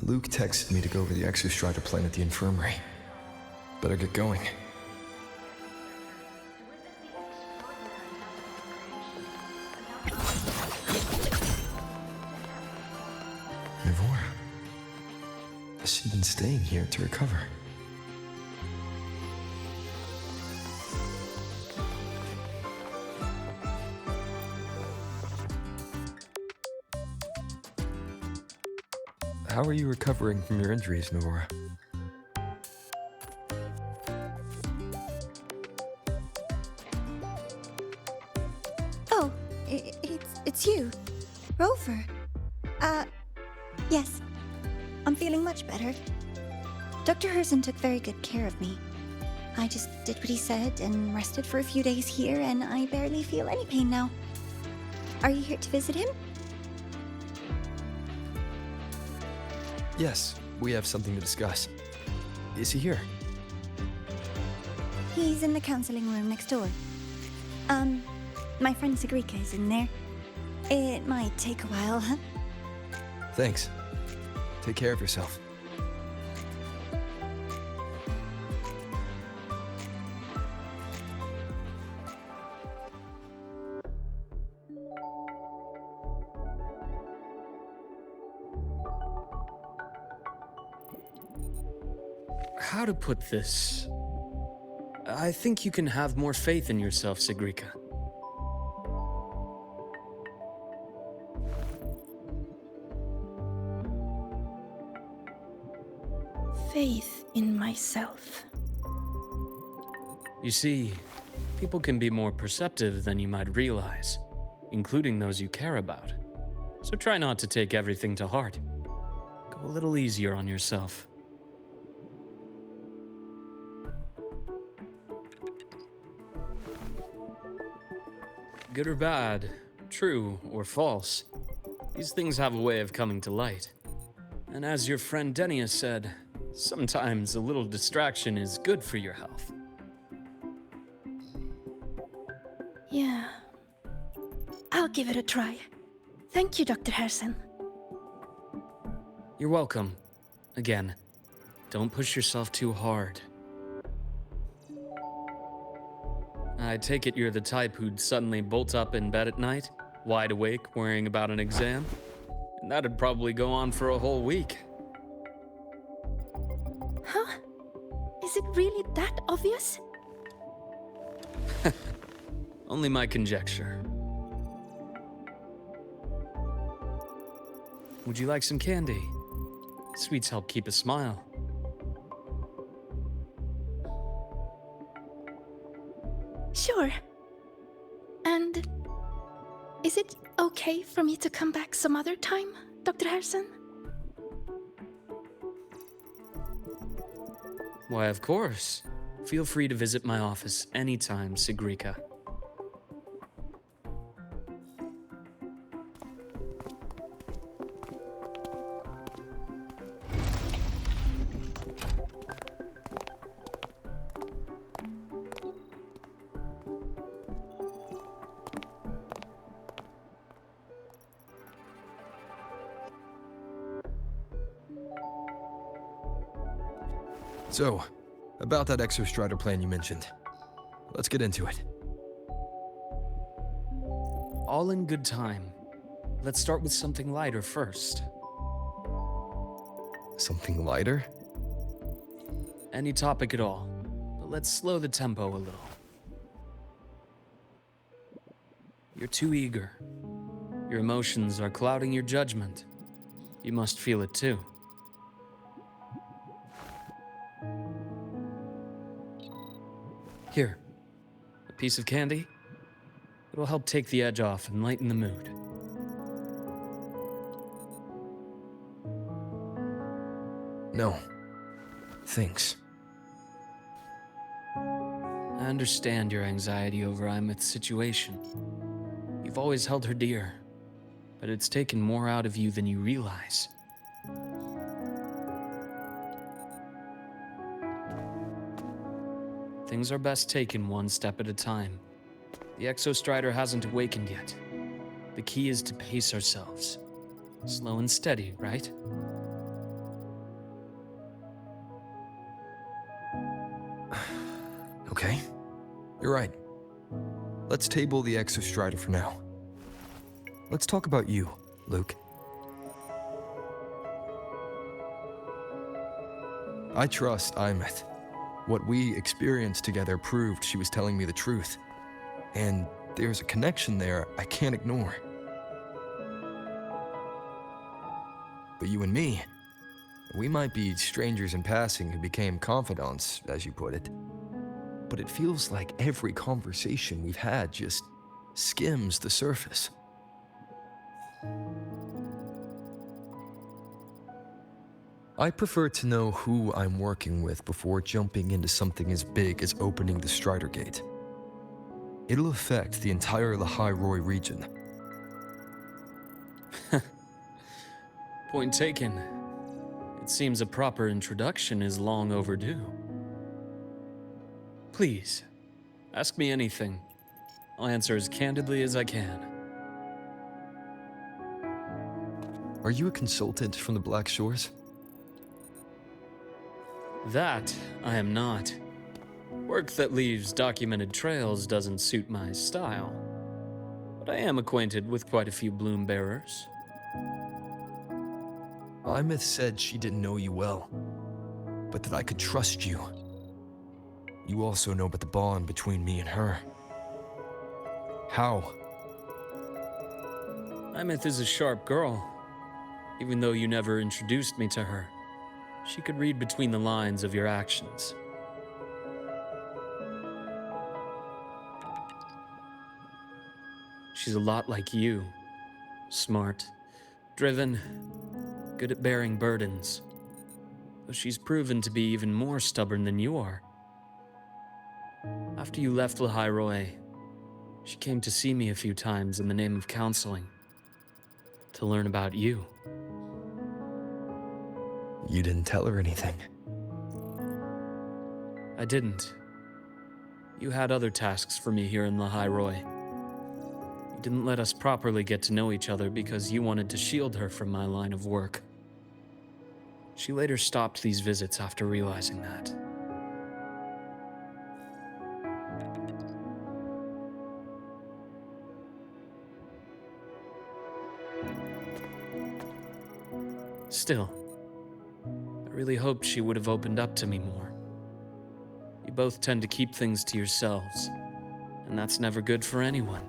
Luke texted me to go over the exostrider plan at the infirmary. Better get going. MRover. Has she been staying here to recover? How are you recovering from your injuries, MRover? Oh, it's you, Rover. Yes. I'm feeling much better. Dr. Herson took very good care of me. I just did what he said and rested for a few days here, and I barely feel any pain now. Are you here to visit him? Yes, we have something to discuss. Is he here? He's in the counseling room next door. My friend Sigrika is in there. It might take a while, huh? Thanks. Take care of yourself. How to put this? I think you can have more faith in yourself, Sigrika. Faith in myself. You see, people can be more perceptive than you might realize, including those you care about. So try not to take everything to heart. Go a little easier on yourself. Good or bad, true or false, these things have a way of coming to light. And as your friend Denia said, sometimes a little distraction is good for your health. Yeah. I'll give it a try. Thank you, Dr. Herson. You're welcome. Again, don't push yourself too hard. I take it you're the type who'd suddenly bolt up in bed at night, wide awake, worrying about an exam? And that'd probably go on for a whole week. Huh? Is it really that obvious? Only my conjecture. Would you like some candy? Sweets help keep a smile. Sure. And is it okay for me to come back some other time, Dr. Herson? Why, of course. Feel free to visit my office anytime, Sigrika. So, about that exostrider plan you mentioned. Let's get into it. All in good time. Let's start with something lighter first. Something lighter? Any topic at all, but let's slow the tempo a little. You're too eager. Your emotions are clouding your judgment. You must feel it too. Here, a piece of candy. It'll help take the edge off and lighten the mood. No. Thanks. I understand your anxiety over Imeth's situation. You've always held her dear, but it's taken more out of you than you realize. Things are best taken one step at a time. The Exostrider hasn't awakened yet. The key is to pace ourselves. Slow and steady, right? Okay, you're right. Let's table the Exostrider for now. Let's talk about you, Luke. I trust Imeth. What we experienced together proved she was telling me the truth. And there's a connection there I can't ignore. But you and me, we might be strangers in passing who became confidants, as you put it. But it feels like every conversation we've had just skims the surface. I prefer to know who I'm working with before jumping into something as big as opening the Strider Gate. It'll affect the entire Lehigh Roy region. Point taken. It seems a proper introduction is long overdue. Please, ask me anything. I'll answer as candidly as I can. Are you a consultant from the Black Shores? That I am not. Work that leaves documented trails doesn't suit my style. But I am acquainted with quite a few bloom bearers. Imeth said she didn't know you well, but that I could trust you. You also know about the bond between me and her. How? Imeth is a sharp girl. Even though you never introduced me to her, she could read between the lines of your actions. She's a lot like you. Smart, driven, good at bearing burdens. Though she's proven to be even more stubborn than you are. After you left Lehigh Roy, she came to see me a few times in the name of counseling. To learn about you. You didn't tell her anything. I didn't. You had other tasks for me here in Lehigh Roy. You didn't let us properly get to know each other because you wanted to shield her from my line of work. She later stopped these visits after realizing that. Still, I really hoped she would have opened up to me more. You both tend to keep things to yourselves, and that's never good for anyone.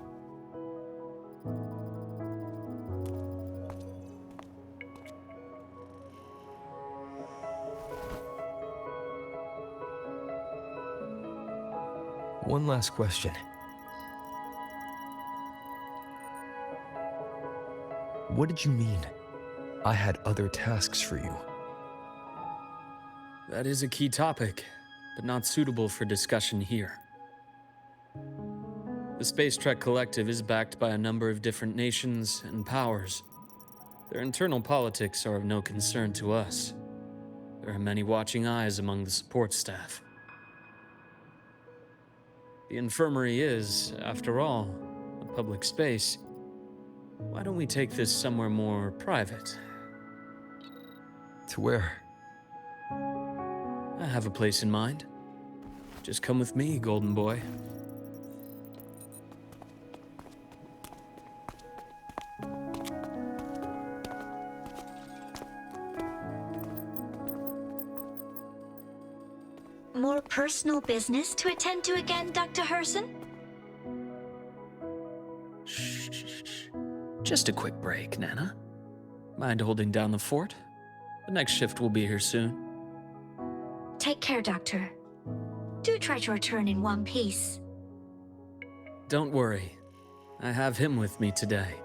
One last question. What did you mean? I had other tasks for you. That is a key topic, but not suitable for discussion here. The Space Trek Collective is backed by a number of different nations and powers. Their internal politics are of no concern to us. There are many watching eyes among the support staff. The infirmary is, after all, a public space. Why don't we take this somewhere more private? To where? I have a place in mind. Just come with me, golden boy. More personal business to attend to again, Dr. Herson? Shh. Just a quick break, Nana. Mind holding down the fort? The next shift will be here soon. Take care, Doctor. Do try to return in one piece. Don't worry. I have him with me today.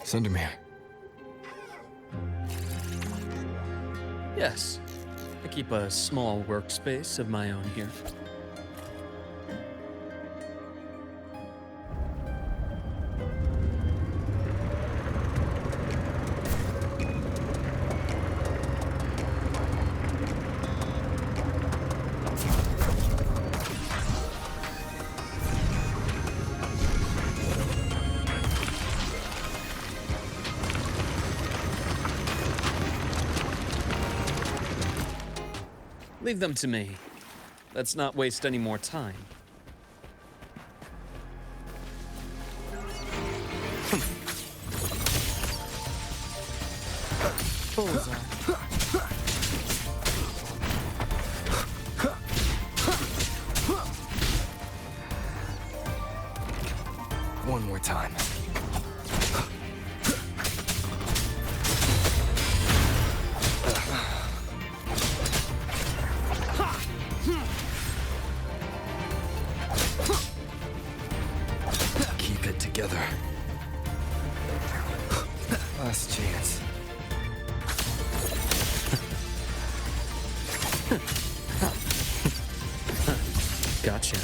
Sundermere. Yes. I keep a small workspace of my own here. Leave them to me. Let's not waste any more time. Bullseye. One more time. Keep it together. Last chance. Gotcha.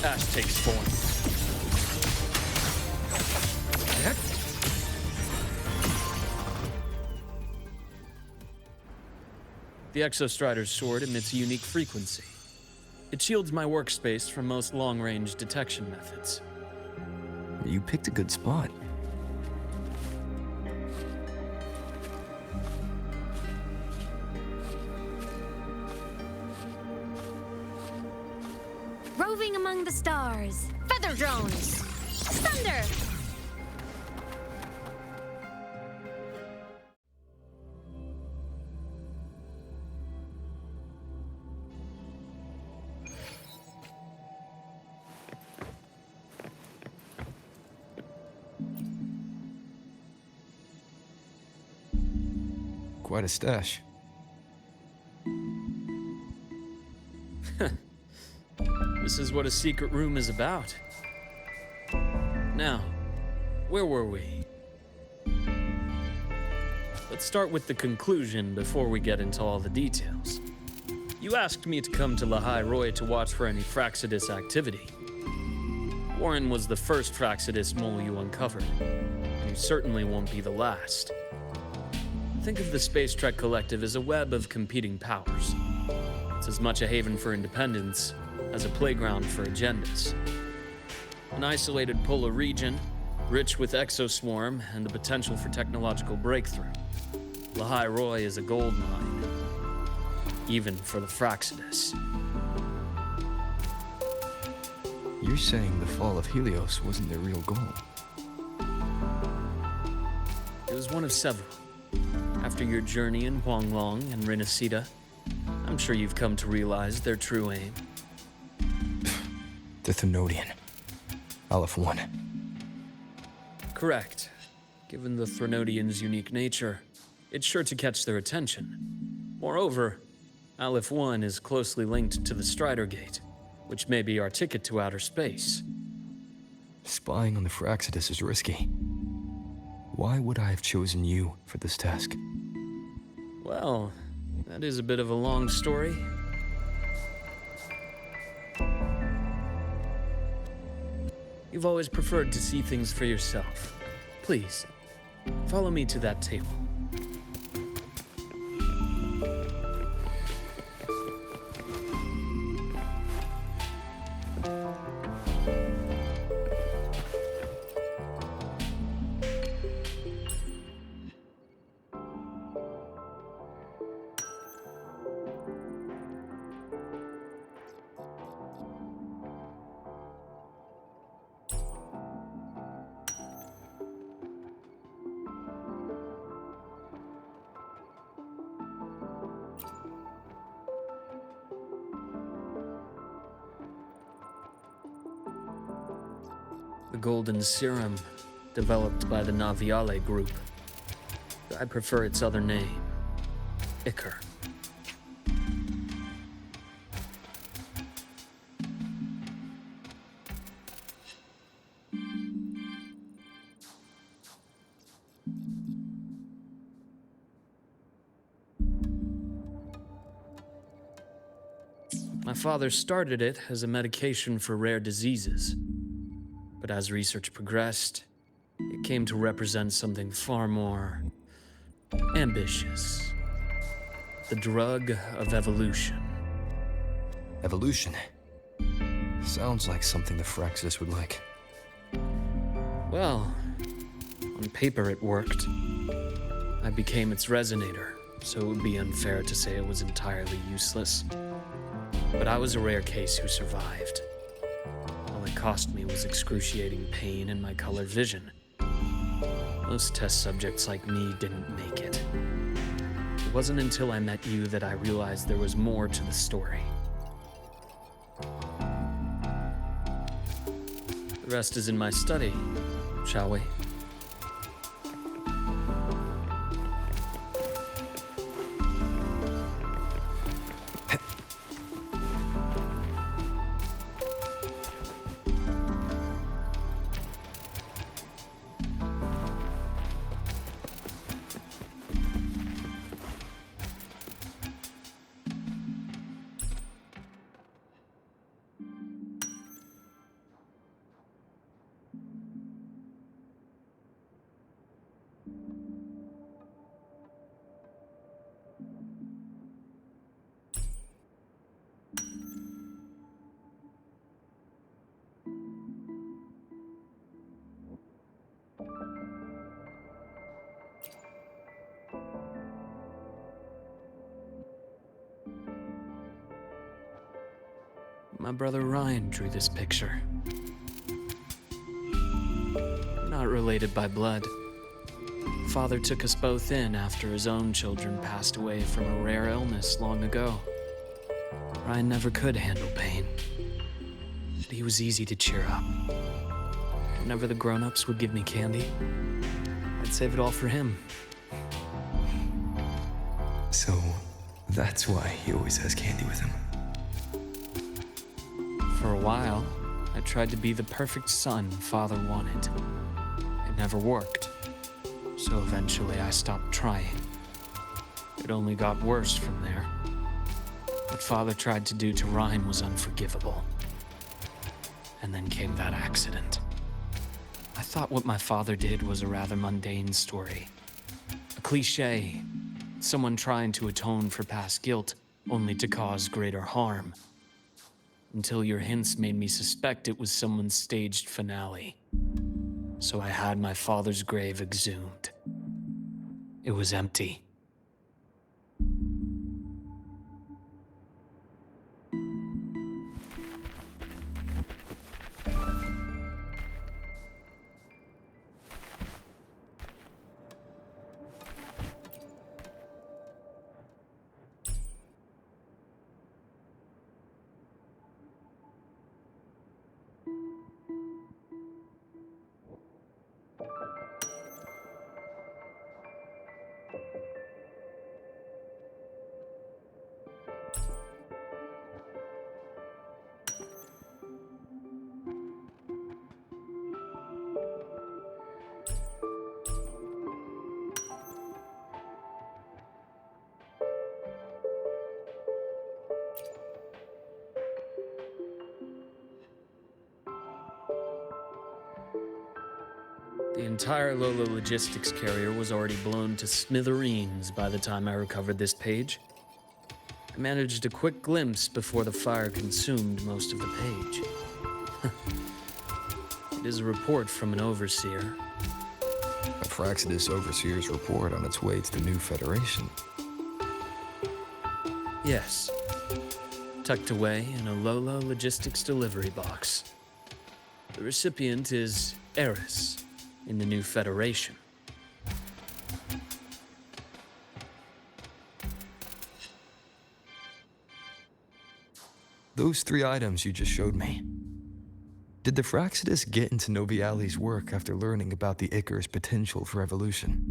Ash takes form. The Exostrider's sword emits a unique frequency. It shields my workspace from most long-range detection methods. You picked a good spot. Roving among the stars. Feather drones. Thunder! Quite a stash. This is what a secret room is about. Now, where were we? Let's start with the conclusion before we get into all the details. You asked me to come to Lahai Roy to watch for any Fraxidus activity. Warren was the first Fraxidus mole you uncovered, and you certainly won't be the last. Think of the Space Trek Collective as a web of competing powers. It's as much a haven for independence as a playground for agendas. An isolated polar region, rich with exoswarm and the potential for technological breakthrough. Lahai Roy is a gold mine, even for the Fraxidus. You're saying the fall of Helios wasn't their real goal? It was one of several. After your journey in Huanglong and Rinasida, I'm sure you've come to realize their true aim. The Thenodian. Aleph 1. Correct. Given the Thenodian's unique nature, it's sure to catch their attention. Moreover, Aleph 1 is closely linked to the Strider Gate, which may be our ticket to outer space. Spying on the Fraxidus is risky. Why would I have chosen you for this task? Well, that is a bit of a long story. You've always preferred to see things for yourself. Please, follow me to that table. The golden serum, developed by the Naviale group. I prefer its other name, Ichor. My father started it as a medication for rare diseases. But as research progressed, it came to represent something far more ambitious. The drug of evolution. Evolution. Sounds like something the Fraxidus would like. Well, on paper it worked. I became its resonator, so it would be unfair to say it was entirely useless. But I was a rare case who survived. All it cost me was excruciating pain and my colored vision. Most test subjects like me didn't make it. It wasn't until I met you that I realized there was more to the story. The rest is in my study, shall we? My brother Ryan drew this picture. Not related by blood. Father took us both in after his own children passed away from a rare illness long ago. Ryan never could handle pain, but he was easy to cheer up. Whenever the grown-ups would give me candy, I'd save it all for him. So, that's why he always has candy with him. For a while, I tried to be the perfect son Father wanted. It never worked, so eventually I stopped trying. It only got worse from there. What Father tried to do to Ryan was unforgivable. And then came that accident. I thought what my father did was a rather mundane story. A cliché. Someone trying to atone for past guilt, only to cause greater harm. Until your hints made me suspect it was someone's staged finale. So I had my father's grave exhumed. It was empty. The entire Lola logistics carrier was already blown to smithereens by the time I recovered this page. I managed a quick glimpse before the fire consumed most of the page. It is a report from an overseer. A Fraxidus Overseer's report on its way to the new Federation. Yes. Tucked away in a Lola logistics delivery box. The recipient is Eris in the new Federation. Those 3 items you just showed me. Did the Fraxidus get into Noviali's work after learning about the Icar's potential for evolution?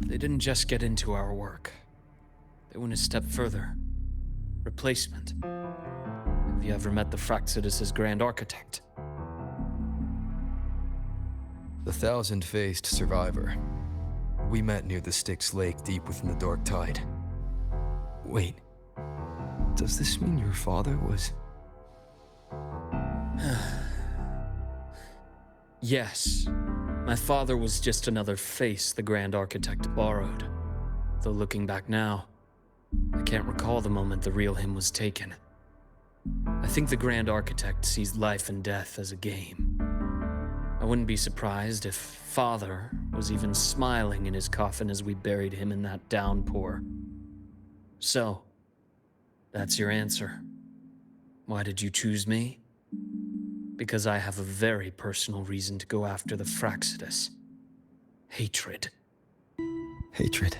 They didn't just get into our work. They went a step further. Replacement. Have you ever met the Fraxidus' Grand Architect? The thousand-faced survivor. We met near the Styx Lake deep within the Dark Tide. Wait. Does this mean your father was... Yes. My father was just another face the Grand Architect borrowed. Though looking back now, I can't recall the moment the real him was taken. I think the Grand Architect sees life and death as a game. I wouldn't be surprised if Father was even smiling in his coffin as we buried him in that downpour. So, that's your answer. Why did you choose me? Because I have a very personal reason to go after the Fractsidus. Hatred. Hatred.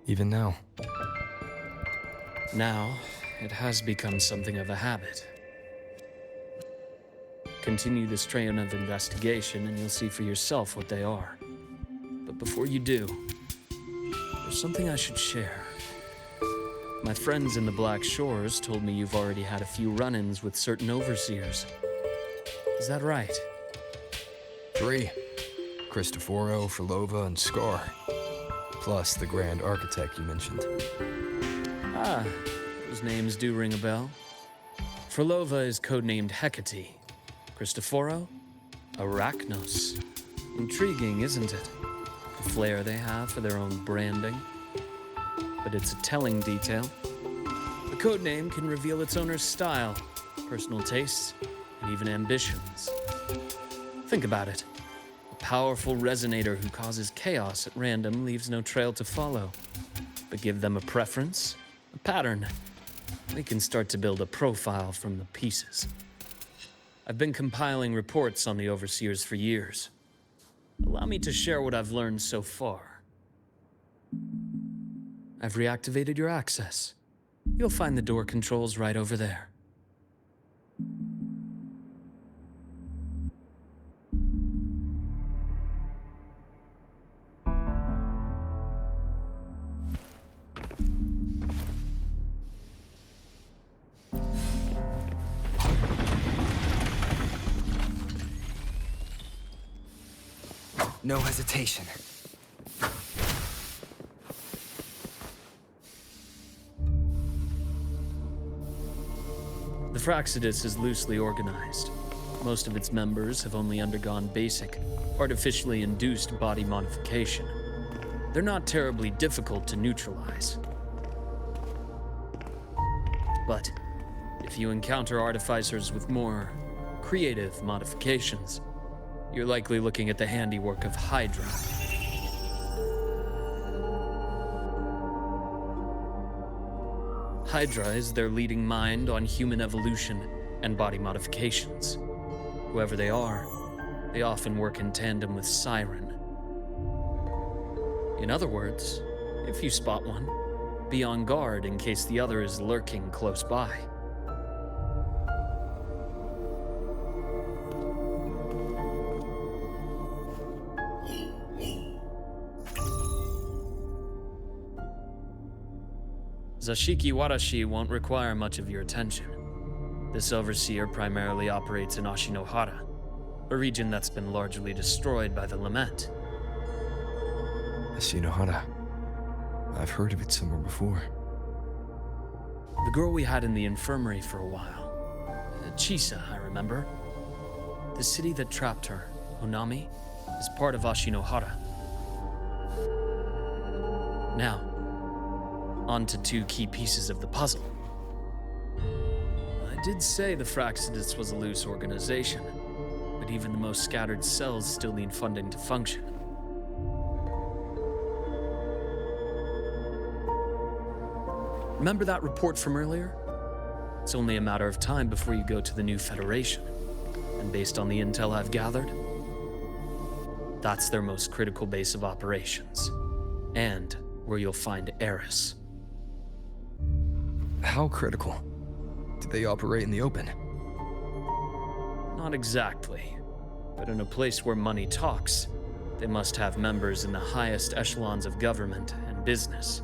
Even now. Now, it has become something of a habit. Continue this train of investigation and you'll see for yourself what they are. But before you do, there's something I should share. My friends in the Black Shores told me you've already had a few run-ins with certain overseers. Is that right? 3. Cristoforo, Frolova, and Scar. Plus the Grand Architect you mentioned. Ah, those names do ring a bell. Frolova is codenamed Hecate. Cristoforo? Arachnos. Intriguing, isn't it? The flair they have for their own branding. But it's a telling detail. The codename can reveal its owner's style, personal tastes, and even ambitions. Think about it. A powerful resonator who causes chaos at random leaves no trail to follow. But give them a preference, a pattern. We can start to build a profile from the pieces. I've been compiling reports on the Overseers for years. Allow me to share what I've learned so far. I've reactivated your access. You'll find the door controls right over there. No hesitation. The Fractsidus is loosely organized. Most of its members have only undergone basic, artificially induced body modification. They're not terribly difficult to neutralize. But if you encounter artificers with more creative modifications, you're likely looking at the handiwork of Hydra. Hydra is their leading mind on human evolution and body modifications. Whoever they are, they often work in tandem with Siren. In other words, if you spot one, be on guard in case the other is lurking close by. Zashiki Warashi won't require much of your attention. This overseer primarily operates in Ashinohara, a region that's been largely destroyed by the Lament. Ashinohara. I've heard of it somewhere before. The girl we had in the infirmary for a while. Chisa, I remember. The city that trapped her, Onami, is part of Ashinohara. Now, on to 2 key pieces of the puzzle. I did say the Fractsidus was a loose organization, but even the most scattered cells still need funding to function. Remember that report from earlier? It's only a matter of time before you go to the new Federation. And based on the intel I've gathered, that's their most critical base of operations. And where you'll find Eris. How critical? Do they operate in the open? Not exactly. But in a place where money talks, they must have members in the highest echelons of government and business.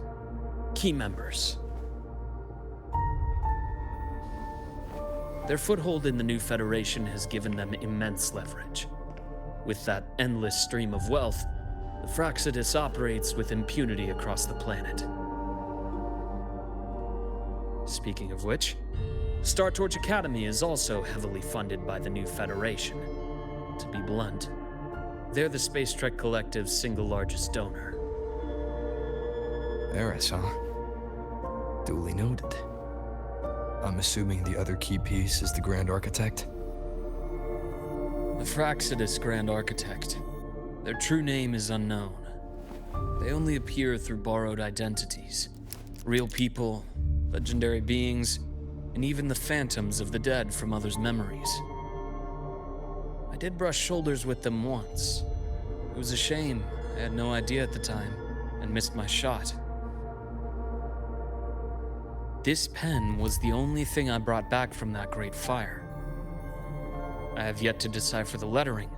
Key members. Their foothold in the new Federation has given them immense leverage. With that endless stream of wealth, the Fractsidus operates with impunity across the planet. Speaking of which, Star Torch Academy is also heavily funded by the new Federation. To be blunt, They're the Space Trek Collective's single largest donor. Eris, huh? Duly noted. I'm assuming the other key piece is the Grand Architect? The Fraxidus Grand Architect. Their true name is unknown. They only appear through borrowed identities. Real people, legendary beings, and even the phantoms of the dead from others' memories. I did brush shoulders with them once. It was a shame. I had no idea at the time, and missed my shot. This pen was the only thing I brought back from that great fire. I have yet to decipher the lettering,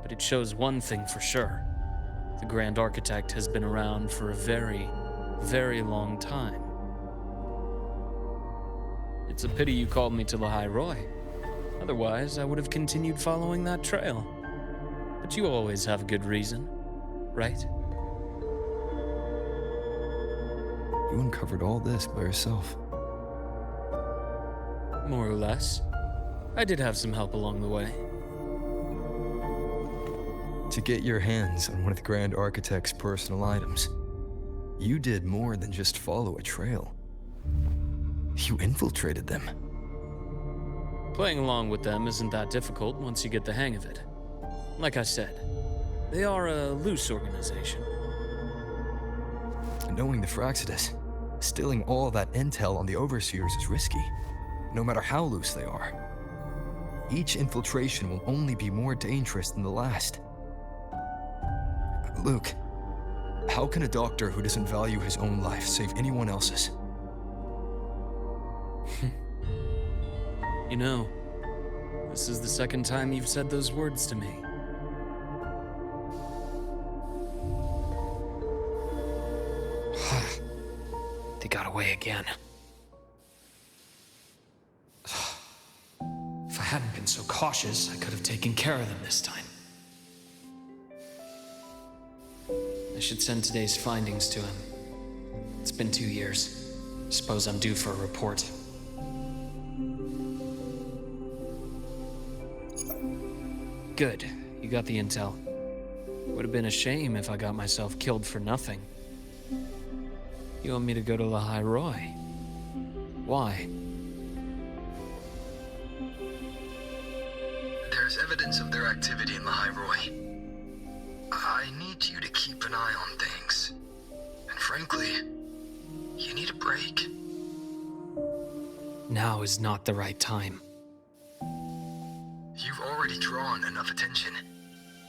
but it shows one thing for sure. The Grand Architect has been around for a very, very long time. It's a pity you called me to the High Roy. Otherwise, I would have continued following that trail. But you always have a good reason, right? You uncovered all this by yourself. More or less. I did have some help along the way. To get your hands on one of the Grand Architect's personal items, you did more than just follow a trail. You infiltrated them. Playing along with them isn't that difficult once you get the hang of it. Like I said, they are a loose organization. Knowing the Fraxidus, stealing all that intel on the Overseers is risky, no matter how loose they are. Each infiltration will only be more dangerous than the last. Luke, how can a doctor who doesn't value his own life save anyone else's? You know, this is the second time you've said those words to me. They got away again. If I hadn't been so cautious, I could have taken care of them this time. I should send today's findings to him. It's been 2 years. Suppose I'm due for a report. Good. You got the intel. Would have been a shame if I got myself killed for nothing. You want me to go to the High Roy? Why? There's evidence of their activity in the High Roy. I need you to keep an eye on things. And frankly, you need a break. Now is not the right time. You've already drawn enough attention.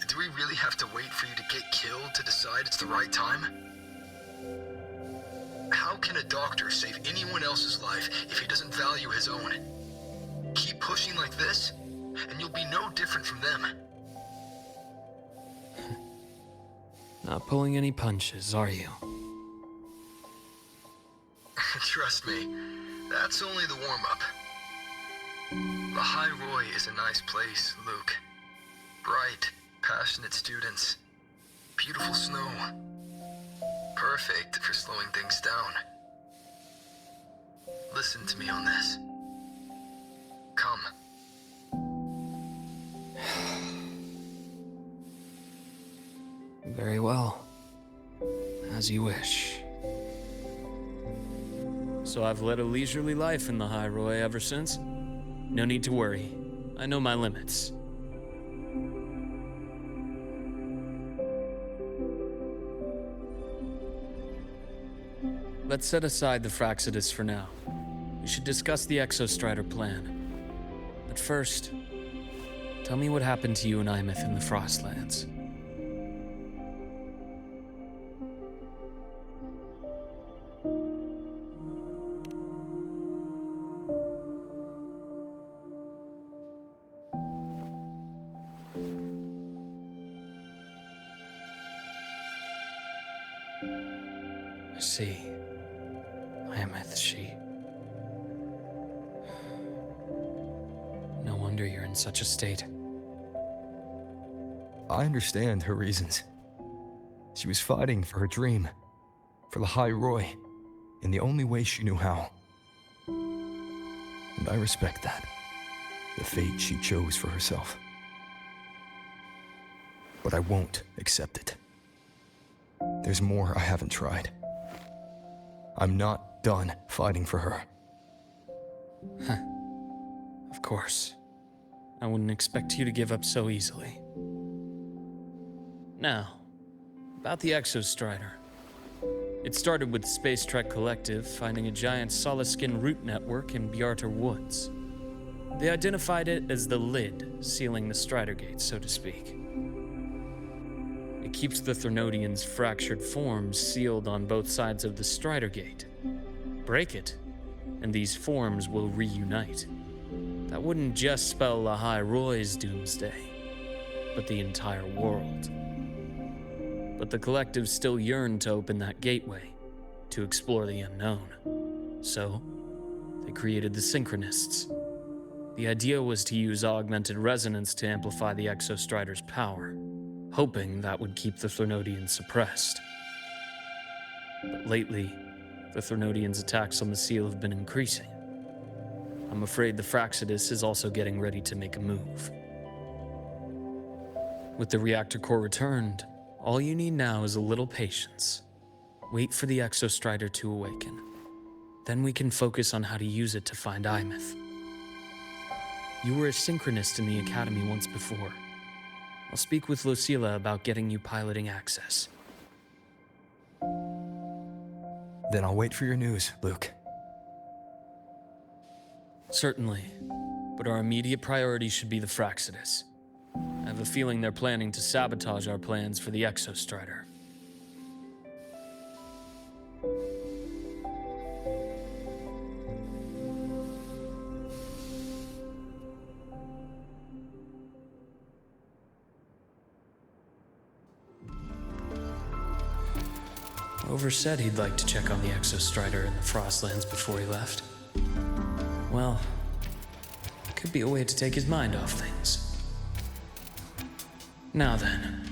Do we really have to wait for you to get killed to decide it's the right time? How can a doctor save anyone else's life if he doesn't value his own? Keep pushing like this, and you'll be no different from them. Not pulling any punches, are you? Trust me, that's only the warm-up. The High Roy is a nice place, Luke. Bright, passionate students. Beautiful snow. Perfect for slowing things down. Listen to me on this. Come. Very well. As you wish. So I've led a leisurely life in the High Roy ever since? No need to worry. I know my limits. Let's set aside the Fraxidus for now. We should discuss the Exostrider plan. But first, tell me what happened to you and Imeth in the Frostlands. I see. Imeth, she... No wonder you're in such a state. I understand her reasons. She was fighting for her dream, for the High Roy, in the only way she knew how. And I respect that. The fate she chose for herself. but I won't accept it. There's more I haven't tried. I'm not done fighting for her. Of course. I wouldn't expect you to give up so easily. Now, about the Exostrider. It started with the Space Trek Collective finding a giant solid-skin root network in Bjarter Woods. They identified it as the lid, sealing the Strider Gate, so to speak. It keeps the Thernodians' fractured forms sealed on both sides of the Strider Gate. Break it, and these forms will reunite. That wouldn't just spell Lahai Roy's doomsday, but the entire world. But the Collective still yearned to open that gateway, to explore the unknown. So, they created the Synchronists. The idea was to use augmented resonance to amplify the Exostrider's power, hoping that would keep the Thernodians suppressed. But lately, the Thernodians' attacks on the seal have been increasing. I'm afraid the Fraxidus is also getting ready to make a move. With the reactor core returned, all you need now is a little patience. Wait for the Exostrider to awaken. Then we can focus on how to use it to find Imeth. You were a synchronist in the Academy once before. I'll speak with Lucilla about getting you piloting access. Then I'll wait for your news, Luke. Certainly, but our immediate priority should be the Fraxidus. I have a feeling they're planning to sabotage our plans for the Exostrider. Rover said he'd like to check on the Exostrider in the Frostlands before he left. Well, could be a way to take his mind off things. Now then.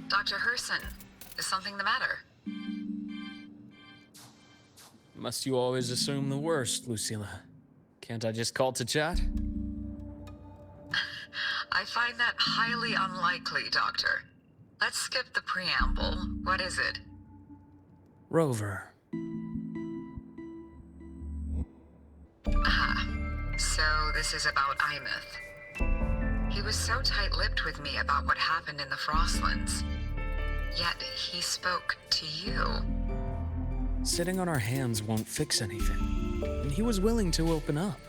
Dr. Herson, is something the matter? Must you always assume the worst, Lucilla? Can't I just call to chat? I find that highly unlikely, Doctor. Let's skip the preamble. What is it? Rover. Ah, so this is about Imeth. He was so tight-lipped with me about what happened in the Frostlands. Yet he spoke to you. Sitting on our hands won't fix anything, and he was willing to open up.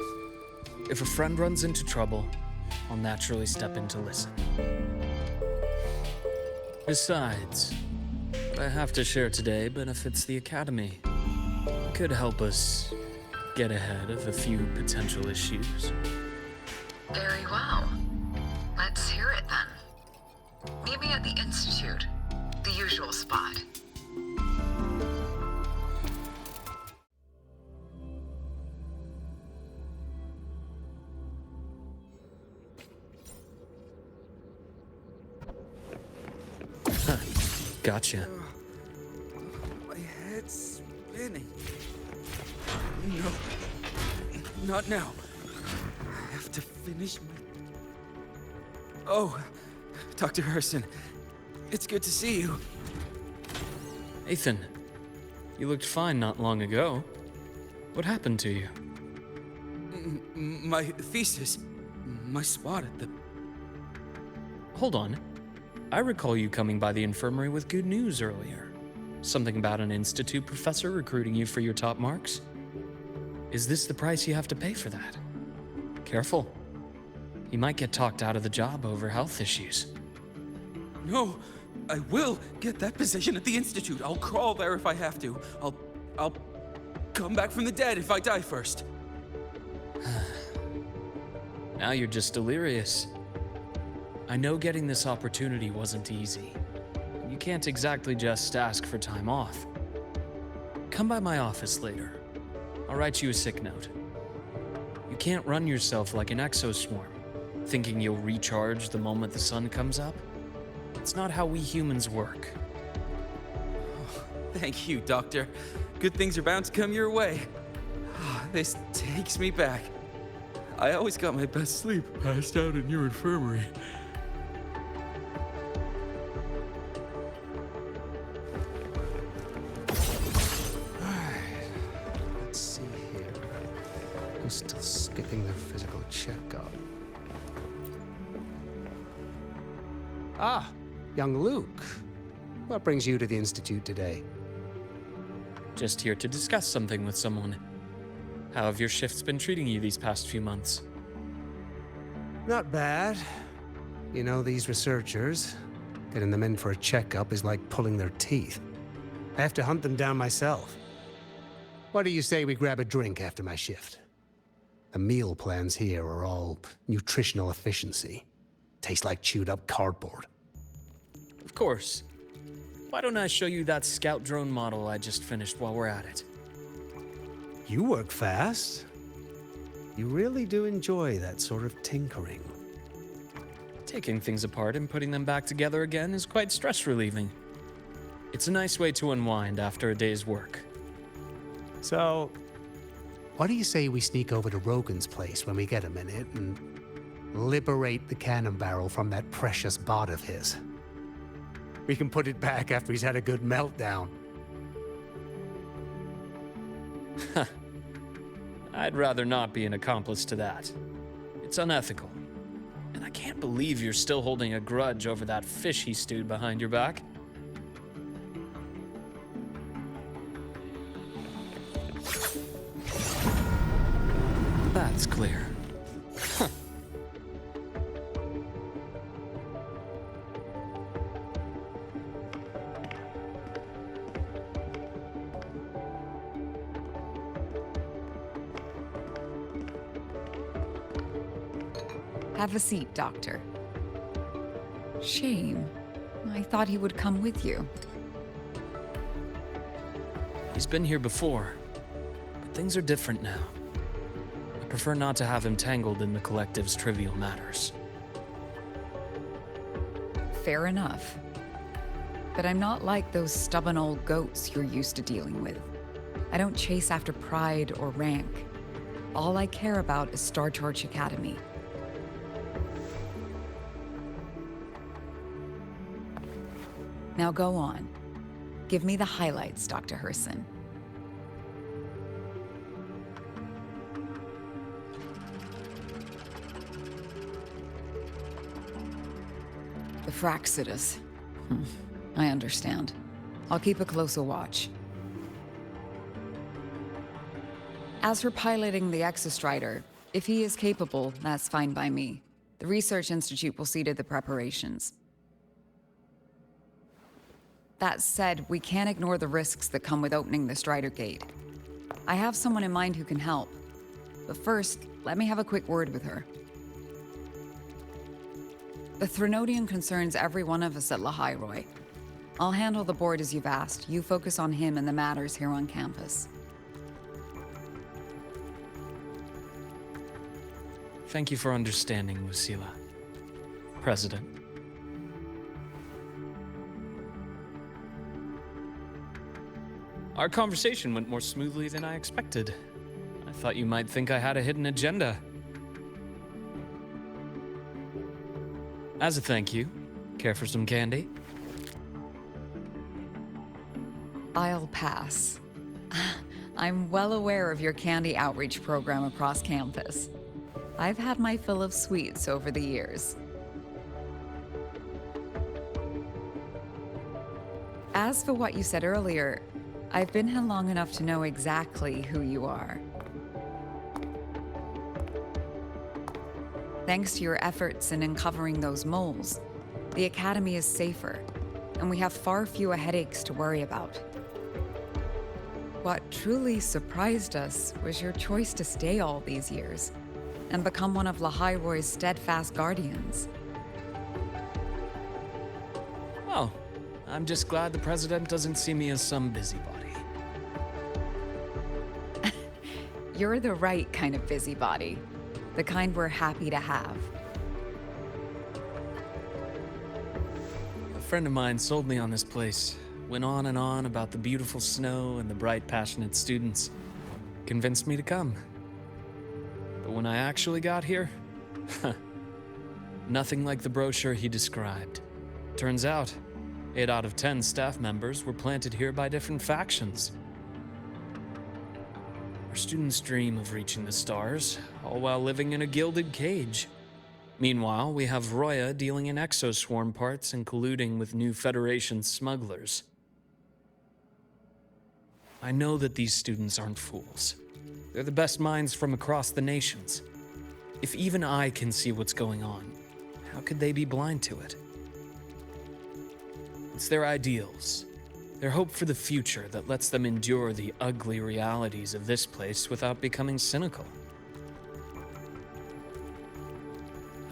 If a friend runs into trouble, I'll naturally step in to listen. Besides, what I have to share today benefits the Academy. It could help us get ahead of a few potential issues. Very well. Let's hear it then. Meet me at the Institute, the usual spot. Gotcha. My head's spinning. No. Not now. I have to finish my... Oh, Dr. Herson. It's good to see you. Ethan, you looked fine not long ago. What happened to you? My thesis. My spot at the... Hold on. I recall you coming by the infirmary with good news earlier. Something about an institute professor recruiting you for your top marks? Is this the price you have to pay for that? Careful. You might get talked out of the job over health issues. No, I will get that position at the Institute. I'll crawl there if I have to. I'll come back from the dead if I die first. Now you're just delirious. I know getting this opportunity wasn't easy. You can't exactly just ask for time off. Come by my office later. I'll write you a sick note. You can't run yourself like an exoswarm, thinking you'll recharge the moment the sun comes up. It's not how we humans work. Thank you, Doctor. Good things are bound to come your way. This takes me back. I always got my best sleep passed out in your infirmary. Let's see here. Who's still skipping their physical checkup? Ah, young Luke. What brings you to the Institute today? Just here to discuss something with someone. How have your shifts been treating you these past few months? Not bad. You know, these researchers, getting them in for a checkup is like pulling their teeth. I have to hunt them down myself. What do you say we grab a drink after my shift? The meal plans here are all nutritional efficiency. Taste like chewed up cardboard. Of course. Why don't I show you that scout drone model I just finished while we're at it? You work fast. You really do enjoy that sort of tinkering. Taking things apart and putting them back together again is quite stress relieving. It's a nice way to unwind after a day's work. So, what do you say we sneak over to Rogan's place when we get a minute and liberate the cannon barrel from that precious bot of his? We can put it back after he's had a good meltdown. I'd rather not be an accomplice to that. It's unethical. And I can't believe you're still holding a grudge over that fish he stewed behind your back. That's clear. Have a seat, Doctor. Shame. I thought he would come with you. He's been here before, but things are different now. I prefer not to have him tangled in the collective's trivial matters. Fair enough. But I'm not like those stubborn old goats you're used to dealing with. I don't chase after pride or rank. All I care about is Star Torch Academy. Now go on. Give me the highlights, Dr. Herson. The Fraxidus. I understand. I'll keep a closer watch. As for piloting the Exostrider, if he is capable, that's fine by me. The Research Institute will see to the preparations. That said, we can't ignore the risks that come with opening the Strider Gate. I have someone in mind who can help. But first, let me have a quick word with her. The Threnodian concerns every one of us at Lahairoi. I'll handle the board as you've asked. You focus on him and the matters here on campus. Thank you for understanding, Lucila. President. Our conversation went more smoothly than I expected. I thought you might think I had a hidden agenda. As a thank you, care for some candy? I'll pass. I'm well aware of your candy outreach program across campus. I've had my fill of sweets over the years. As for what you said earlier, I've been here long enough to know exactly who you are. Thanks to your efforts in uncovering those moles, the Academy is safer, and we have far fewer headaches to worry about. What truly surprised us was your choice to stay all these years and become one of Lahairoi's steadfast guardians. Well, I'm just glad the President doesn't see me as some busybody. You're the right kind of busybody. The kind we're happy to have. A friend of mine sold me on this place. Went on and on about the beautiful snow and the bright, passionate students. Convinced me to come. But But when I actually got here, nothing like the brochure he described. Turns out, 8 out of 10 staff members were planted here by different factions. Our students dream of reaching the stars, all while living in a gilded cage. Meanwhile, we have Roya dealing in exoswarm parts and colluding with new Federation smugglers. I know that these students aren't fools. They're the best minds from across the nations. If even I can see what's going on, how could they be blind to it? It's their ideals, their hope for the future that lets them endure the ugly realities of this place without becoming cynical.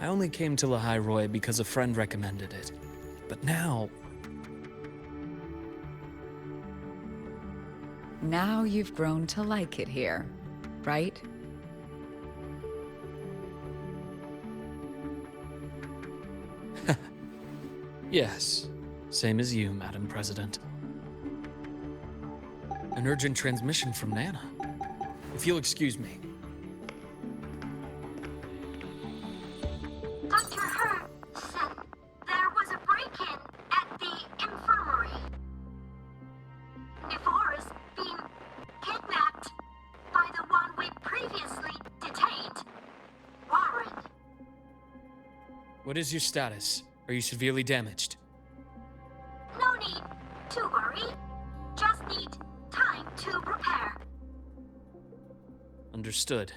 I only came to Lahai Roy because a friend recommended it. But now... Now you've grown to like it here, right? Yes, same as you, Madam President. An urgent transmission from Nana. If you'll excuse me. Dr. Hurd said there was a break-in at the infirmary. Nevora's being kidnapped by the one we previously detained, Warren. What is your status? Are you severely damaged? No need to worry. Just need time to prepare. Understood.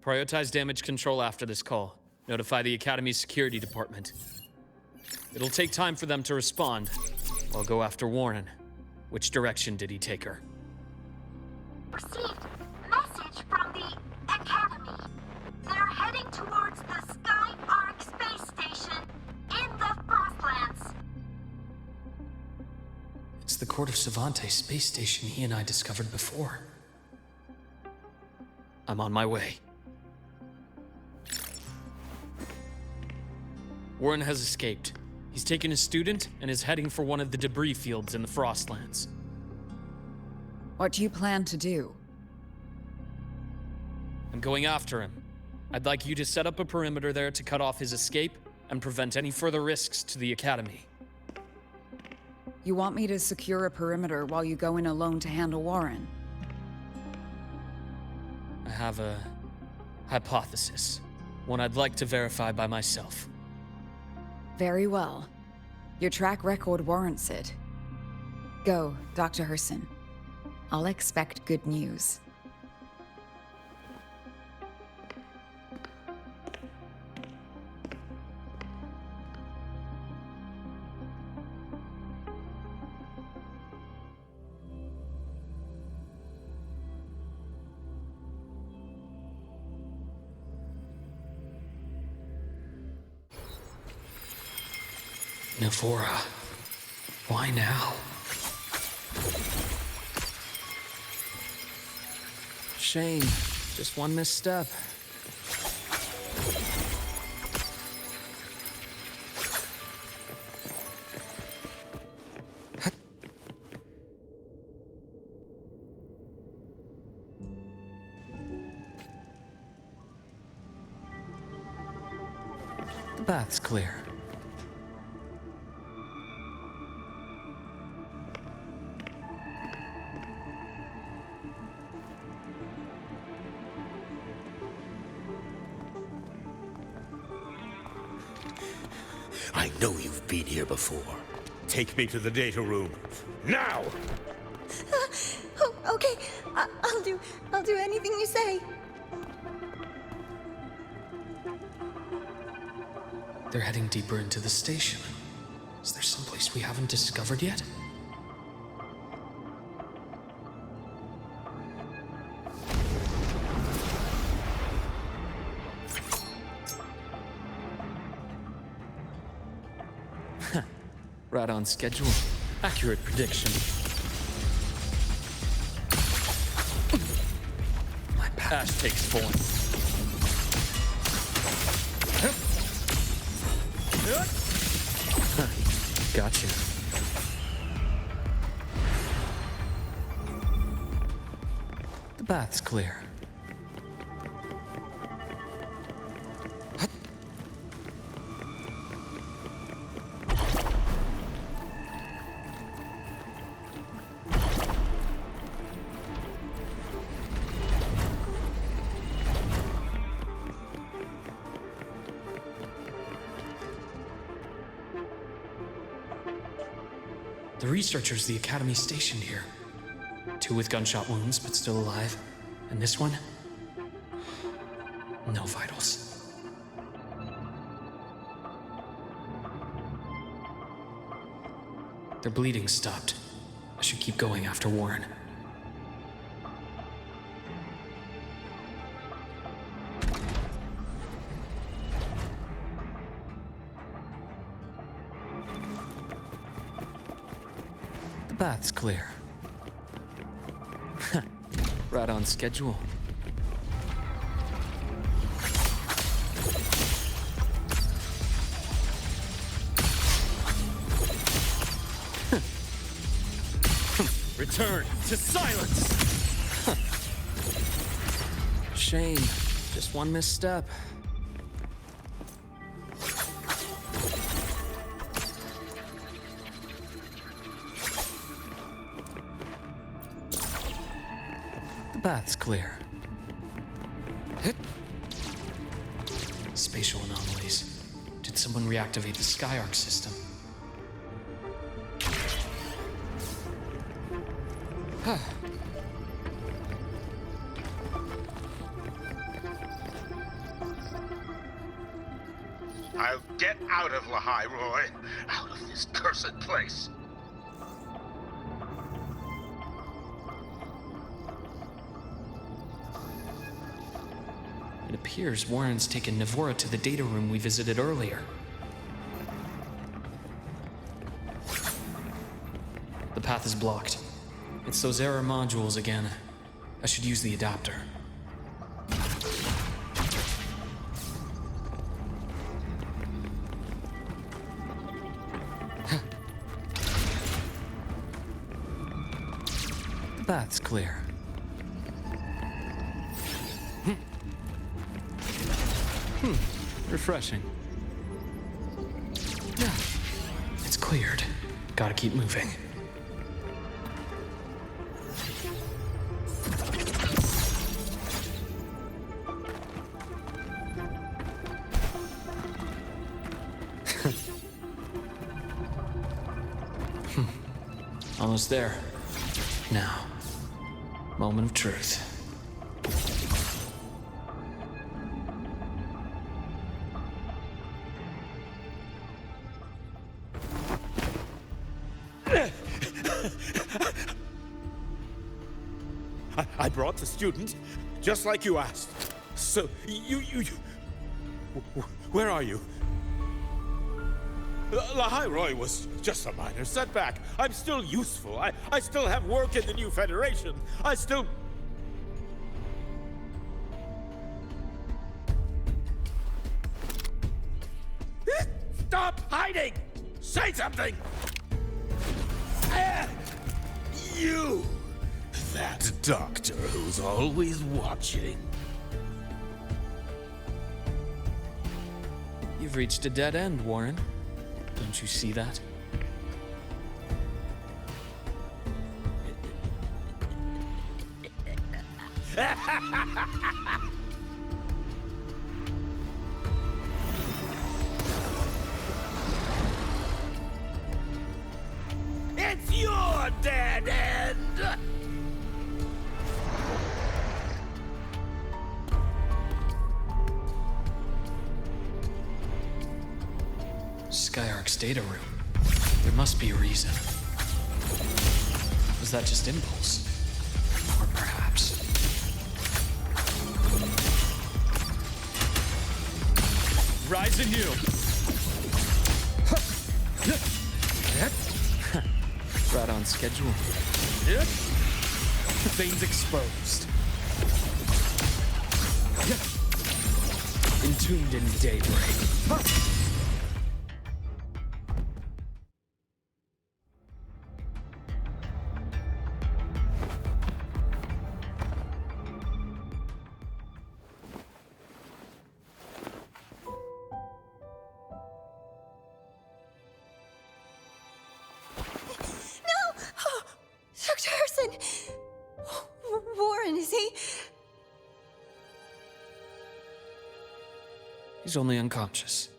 Prioritize damage control after this call. Notify the Academy's security department. It'll take time for them to respond. I'll go after Warren. Which direction did he take her? Received message from the Academy. They're heading towards the Sky Arc space station in the Frostlands. It's the Court of Savante space station he and I discovered before. I'm on my way. Warren has escaped. He's taken a student and is heading for one of the debris fields in the Frostlands. What do you plan to do? I'm going after him. I'd like you to set up a perimeter there to cut off his escape and prevent any further risks to the Academy. You want me to secure a perimeter while you go in alone to handle Warren? I have a hypothesis. One I'd like to verify by myself. Very well. Your track record warrants it. Go, Dr. Herson. I'll expect good news. Navora, why now? Shame, just one misstep. The bath's clear. I know you've been here before. Take me to the data room. Now! Oh, okay. I'll do anything you say. They're heading deeper into the station. Is there someplace we haven't discovered yet? Right on schedule. Accurate prediction. My past takes form. Gotcha. The bath's clear. The researchers the Academy stationed here. 2 with gunshot wounds, but still alive. And this one? No vitals. Their bleeding stopped. I should keep going after Warren. The bath's clear. Right on schedule. Return to silence! Shame. Just one misstep. The bath's clear. Spatial anomalies. Did someone reactivate the Skyarc system? I'll get out of Lahai, Roy. Out of this cursed place. It appears Warren's taken Navora to the data room we visited earlier. The path is blocked. It's those error modules again. I should use the adapter. The path's clear. Refreshing. Yeah, it's cleared. Gotta keep moving. Almost there. Now, moment of truth. I brought the student, just like you asked. So, you... Where are you? Lahai Roy was just a minor setback. I'm still useful. I still have work in the new Federation. I still... Stop hiding! Say something! You! That doctor who's always watching. You've reached a dead end, Warren. Don't you see that? It's your dead end! Skyarc's data room. There must be a reason. Was that just impulse? Or perhaps... Rise anew! Right on schedule. Veins exposed. Entombed in daybreak. Dr. Harrison! Warren, is he? He's only unconscious.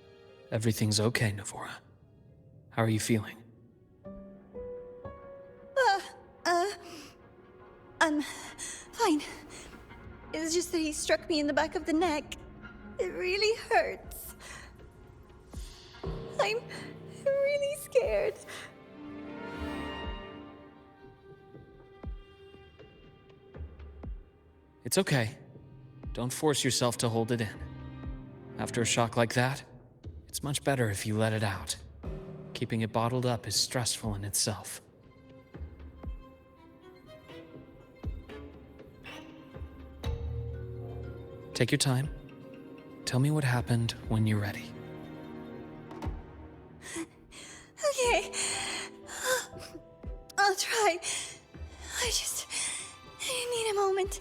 Everything's okay, Navora. How are you feeling? Fine. It's just that he struck me in the back of the neck. It really hurts. I'm really scared. It's okay. Don't force yourself to hold it in. After a shock like that, it's much better if you let it out. Keeping it bottled up is stressful in itself. Take your time. Tell me what happened when you're ready. Okay. I'll try. I need a moment.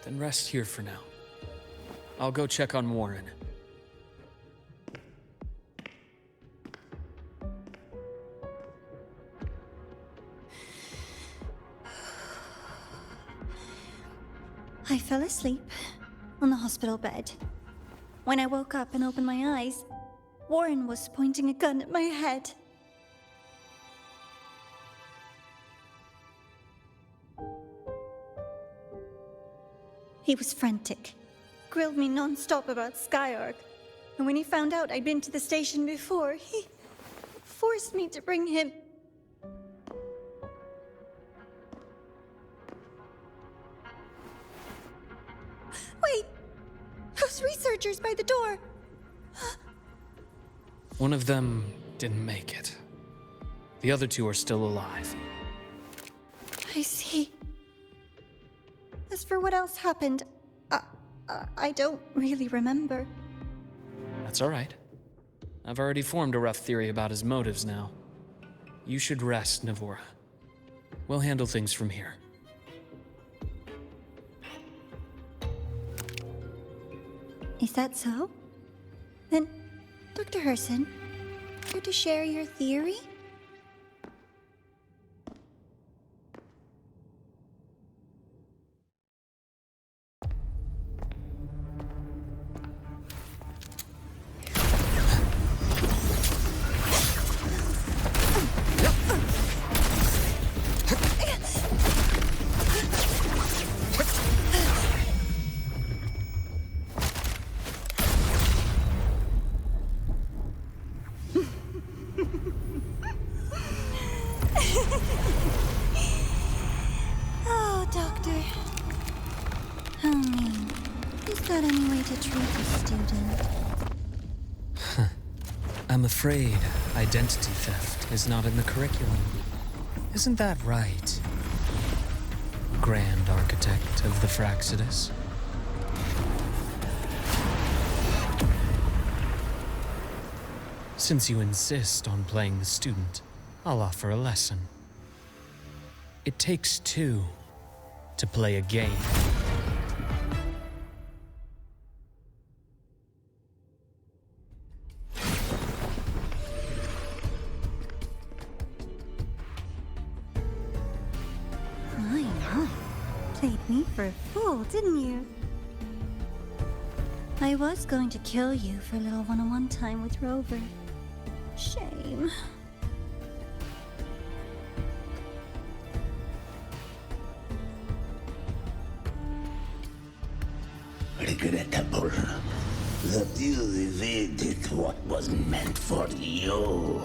Then rest here for now. I'll go check on Warren. I fell asleep on the hospital bed. When I woke up and opened my eyes, Warren was pointing a gun at my head. He was frantic, grilled me non-stop about Skyark, and when he found out I'd been to the station before, he forced me to bring him. Wait! Those researchers by the door! One of them didn't make it. The other two are still alive. I see. As for what else happened, I don't really remember. That's all right. I've already formed a rough theory about his motives now. You should rest, Navora. We'll handle things from here. Is that so? Then, Dr. Herson, care to share your theory? Oh, Doctor. How mean. Is that any way to treat a student? I'm afraid identity theft is not in the curriculum. Isn't that right, Grand Architect of the Fraxidus? Since you insist on playing the student, I'll offer a lesson. It takes two to play a game. I know. Played me for a fool, didn't you? I was going to kill you for a little one-on-one time with Rover. Shame. Regrettable that you evaded what was meant for you.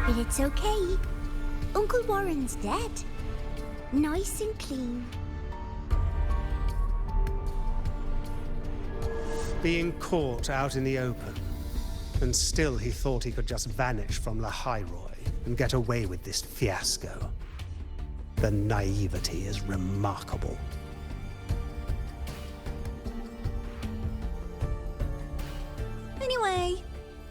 It's okay. Uncle Warren's dead. Nice and clean. Being caught out in the open. And still he thought he could just vanish from La Hyroi and get away with this fiasco. The naivety is remarkable. Anyway,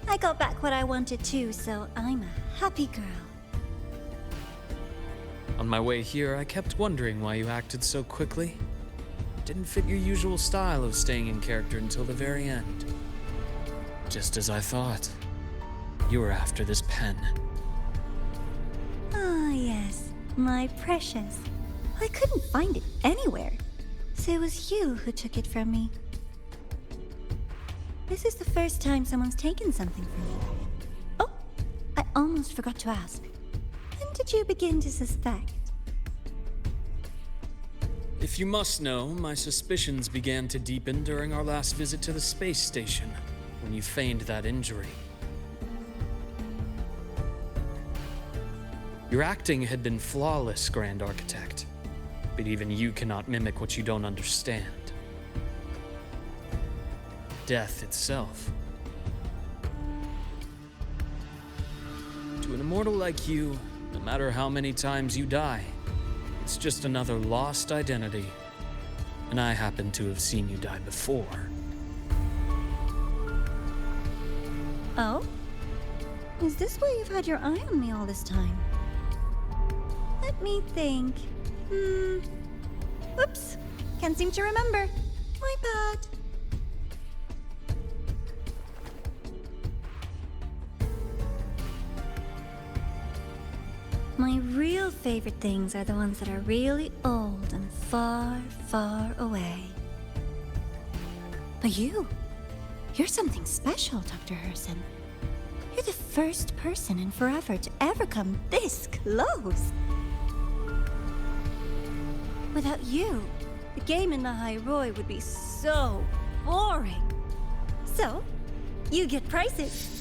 I got back what I wanted too, so I'm a happy girl. On my way here, I kept wondering why you acted so quickly. Didn't fit your usual style of staying in character until the very end. Just as I thought. You were after this pen. Ah, yes, my precious. I couldn't find it anywhere, so it was you who took it from me. This is the first time someone's taken something from me. Oh, I almost forgot to ask. When did you begin to suspect? If you must know, my suspicions began to deepen during our last visit to the space station, when you feigned that injury. Your acting had been flawless, Grand Architect, but even you cannot mimic what you don't understand. Death itself. To an immortal like you, no matter how many times you die, it's just another lost identity. And I happen to have seen you die before. Oh? Is this why you've had your eye on me all this time? Let me think. Oops. Can't seem to remember. My bad. My real favorite things are the ones that are really old and far, far away. But you're something special, Dr. Herson. You're the first person in forever to ever come this close. Without you, the game in the High Roy would be so boring. So, you get prizes.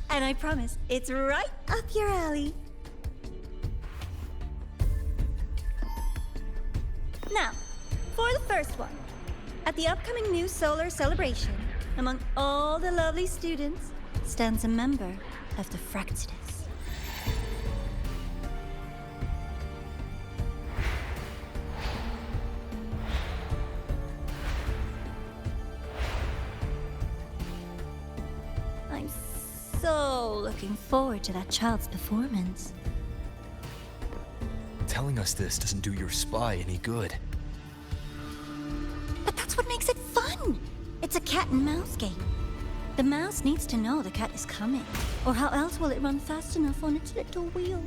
And I promise, it's right up your alley. Now, for the first one. At the upcoming new solar celebration, among all the lovely students, stands a member of the Fractsidus. I'm so looking forward to that child's performance. Telling us this doesn't do your spy any good. But that's what makes it fun! It's a cat and mouse game. The mouse needs to know the cat is coming, or how else will it run fast enough on its little wheel?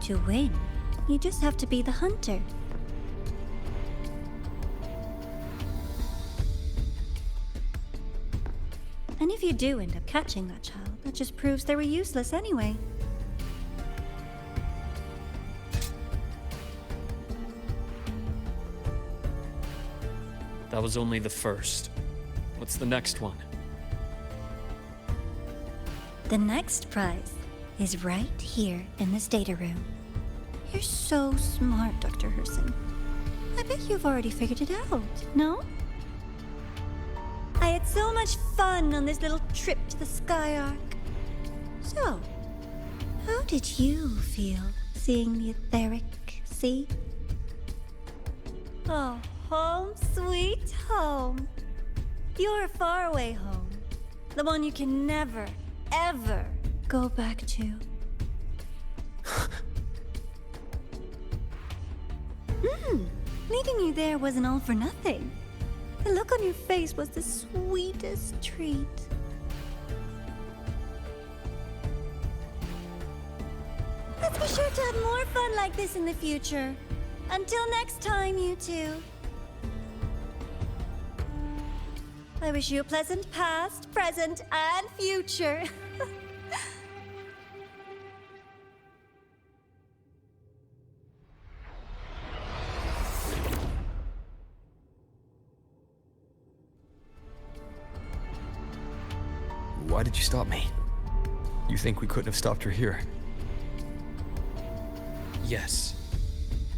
To win, you just have to be the hunter. And if you do end up catching that child, that just proves they were useless anyway. That was only the first. What's the next one? The next prize is right here in this data room. You're so smart, Dr. Herson. I bet you've already figured it out, no? I had so much fun on this little trip to the Sky Arc. So, how did you feel seeing the etheric sea? Oh, home sweet home. Your faraway home. The one you can never, ever go back to. Leaving you there wasn't all for nothing. The look on your face was the sweetest treat. Let's be sure to have more fun like this in the future. Until next time, you two. I wish you a pleasant past, present, and future. Why did you stop me? You think we couldn't have stopped her here? Yes.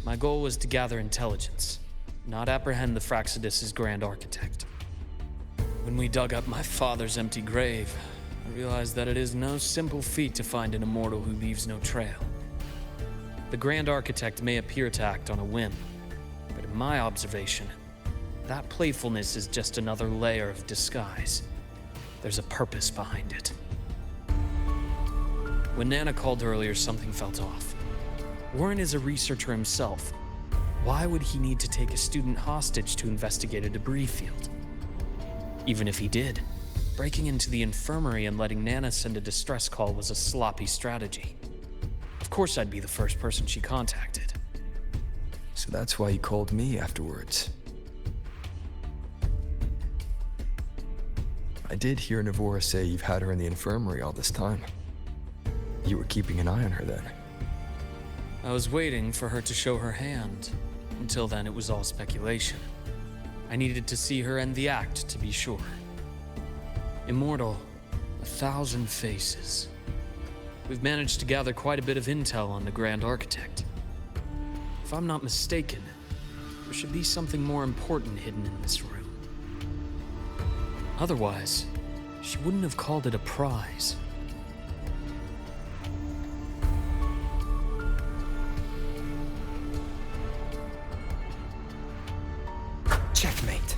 My goal was to gather intelligence, not apprehend the Fractsidus' Grand Architect. When we dug up my father's empty grave, I realized that it is no simple feat to find an immortal who leaves no trail. The Grand Architect may appear to act on a whim, but in my observation, that playfulness is just another layer of disguise. There's a purpose behind it. When Nana called earlier, something felt off. Warren is a researcher himself. Why would he need to take a student hostage to investigate a debris field? Even if he did, breaking into the infirmary and letting Nana send a distress call was a sloppy strategy. A Of course I'd be the first person she contacted. So that's why you called me afterwards. I did hear Navora say you've had her in the infirmary all this time. You were keeping an eye on her then. I was waiting for her to show her hand. Until then, it was all speculation. I needed to see her end the act to be sure. Immortal, 1,000 faces. We've managed to gather quite a bit of intel on the Grand Architect. If I'm not mistaken, there should be something more important hidden in this room. Otherwise, she wouldn't have called it a prize. Checkmate.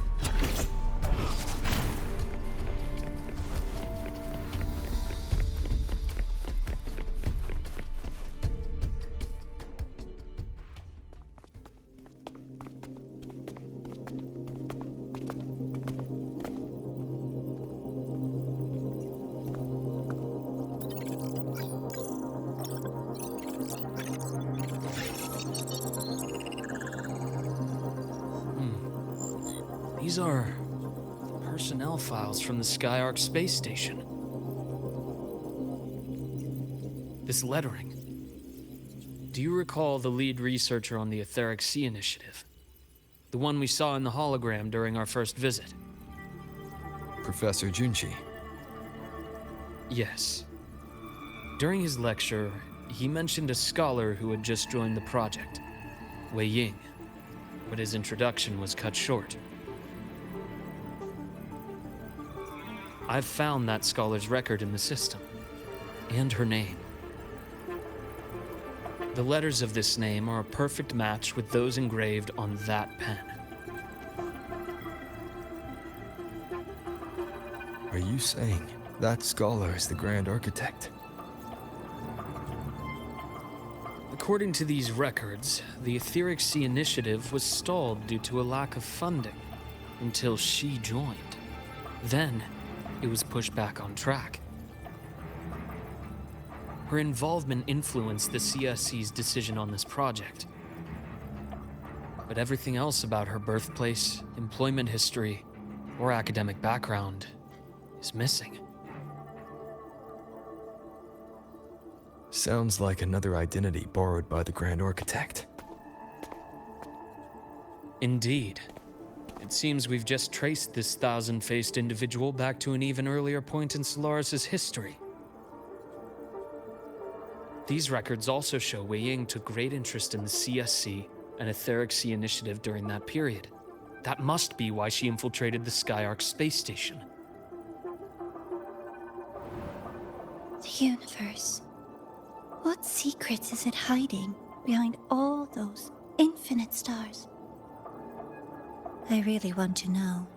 These are personnel files from the Skyark space station. This lettering. Do you recall the lead researcher on the Etheric Sea Initiative? The one we saw in the hologram during our first visit? Professor Junchi. Yes. During his lecture, he mentioned a scholar who had just joined the project, Wei Ying, but his introduction was cut short. I've found that scholar's record in the system, and her name. The letters of this name are a perfect match with those engraved on that pen. Are you saying that scholar is the Grand Architect? According to these records, the Etheric Sea Initiative was stalled due to a lack of funding until she joined. Then, it was pushed back on track. Her involvement influenced the CSC's decision on this project. But everything else about her birthplace, employment history, or academic background is missing. Sounds like another identity borrowed by the Grand Architect. Indeed. It seems we've just traced this 1,000-faced individual back to an even earlier point in Solaris' history. These records also show Wei Ying took great interest in the CSC and Etheric Sea Initiative during that period. That must be why she infiltrated the Skyark space station. The universe. What secrets is it hiding behind all those infinite stars? I really want to know.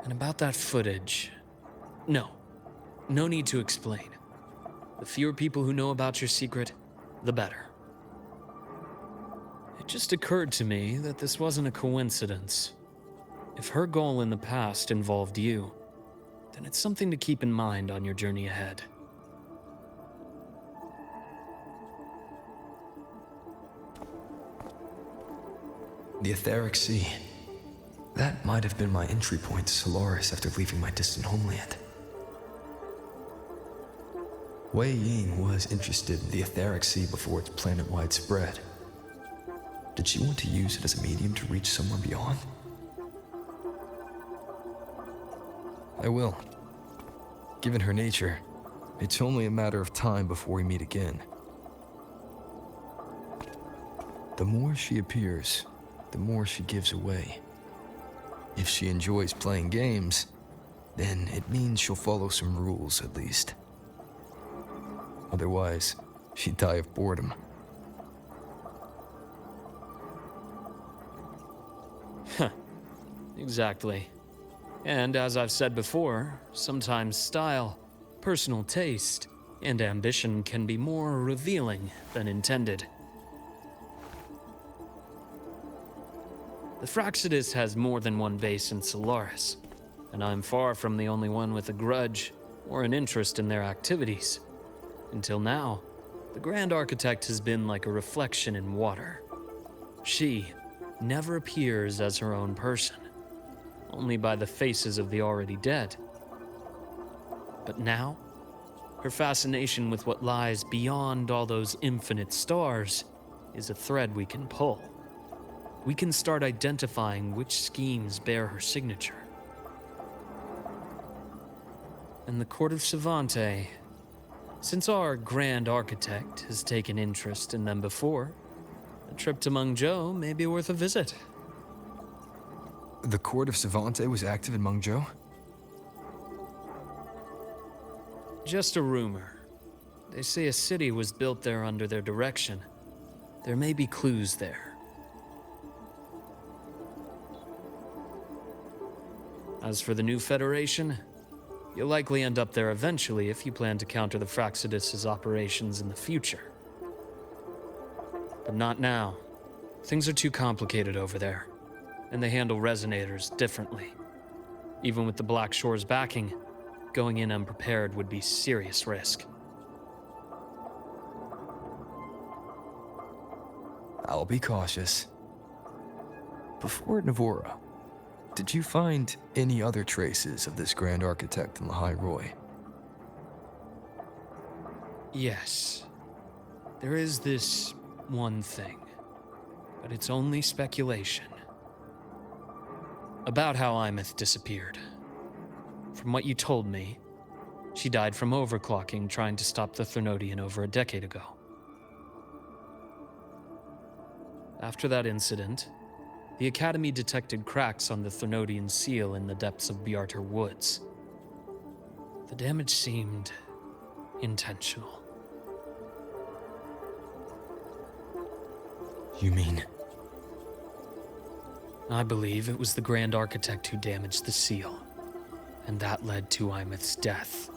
And about that footage... No need to explain. The fewer people who know about your secret, the better. It just occurred to me that this wasn't a coincidence. If her goal in the past involved you, then it's something to keep in mind on your journey ahead. The Etheric Sea. That might have been my entry point to Solaris after leaving my distant homeland. Wei Ying was interested in the Etheric Sea before its planet-wide spread. Did she want to use it as a medium to reach somewhere beyond? I will. Given her nature, it's only a matter of time before we meet again. The more she appears, the more she gives away. If she enjoys playing games, then it means she'll follow some rules at least. Otherwise, she'd die of boredom. Exactly. And as I've said before, sometimes style, personal taste, and ambition can be more revealing than intended. The Fraxidus has more than one base in Solaris. and I'm far from the only one with a grudge or an interest in their activities. Until now, the Grand Architect has been like a reflection in water. She never appears as her own person, only by the faces of the already dead. But now, her fascination with what lies beyond all those infinite stars is a thread we can pull. We can start identifying which schemes bear her signature. And the Court of Savante, since our Grand Architect has taken interest in them before, a trip to Mengzhou may be worth a visit. The Court of Savante was active in Mengzhou? Just a rumor. They say a city was built there under their direction. There may be clues there. As for the new Federation, you'll likely end up there eventually if you plan to counter the Fraxidus' operations in the future. But not now. Things are too complicated over there, and they handle resonators differently. Even with the Black Shore's backing, going in unprepared would be serious risk. I'll be cautious. Before Navora, did you find any other traces of this Grand Architect in Lahai Roy? Yes. There is this one thing, but it's only speculation. About how Imeth disappeared. From what you told me, she died from overclocking trying to stop the Thernodian over a decade ago. After that incident, the Academy detected cracks on the Thernodian seal in the depths of Biarter Woods. The damage seemed intentional. You mean? I believe it was the Grand Architect who damaged the seal, and that led to Imeth's death.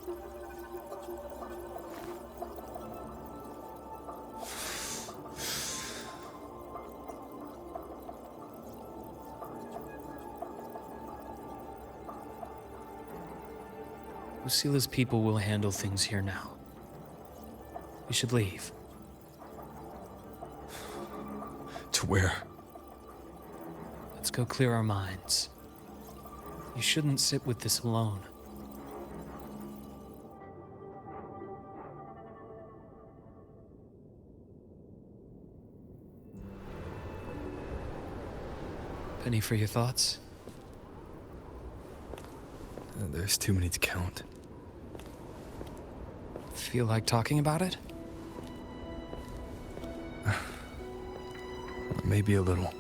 Lucila's people will handle things here now. We should leave. To where? Let's go clear our minds. You shouldn't sit with this alone. Penny for your thoughts? There's too many to count. Feel like talking about it? Maybe a little.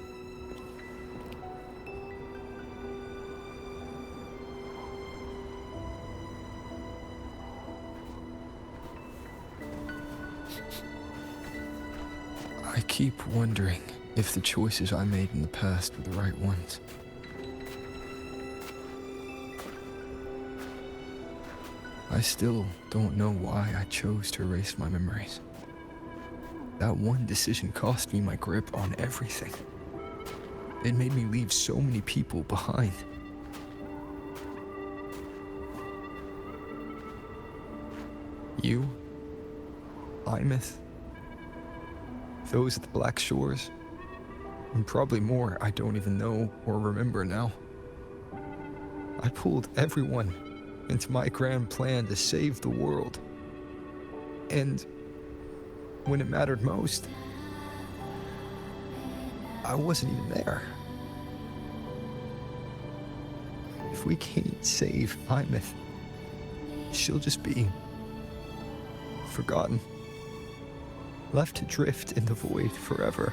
I keep wondering if the choices I made in the past were the right ones. I still don't know why I chose to erase my memories. That one decision cost me my grip on everything. It made me leave so many people behind. You, Imeth, those at the Black Shores, and probably more I don't even know or remember now. I pulled everyone into my grand plan to save the world. And when it mattered most, I wasn't even there. If we can't save Imeth, she'll just be forgotten, left to drift in the void forever.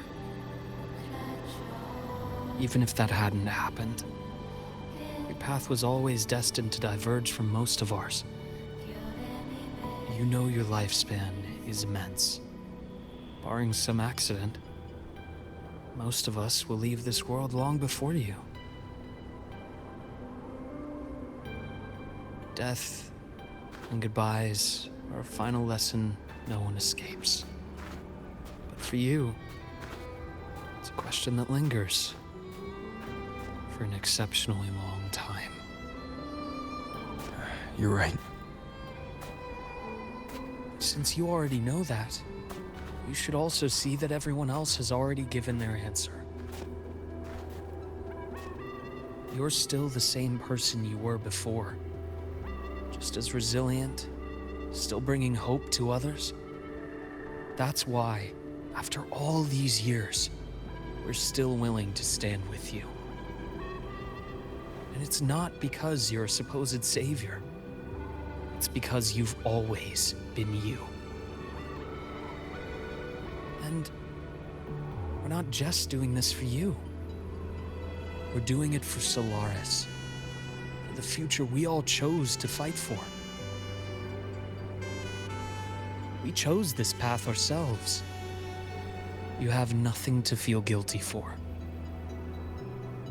Even if that hadn't happened, your path was always destined to diverge from most of ours. You know your lifespan is immense. Barring some accident, most of us will leave this world long before you. Death and goodbyes are a final lesson no one escapes. But for you, it's a question that lingers for an exceptionally long time. You're right. Since you already know that, you should also see that everyone else has already given their answer. You're still the same person you were before. Just as resilient, still bringing hope to others. That's why, after all these years, we're still willing to stand with you. And it's not because you're a supposed savior. It's because you've always been you. And we're not just doing this for you. We're doing it for Solaris, for the future we all chose to fight for. We chose this path ourselves. You have nothing to feel guilty for.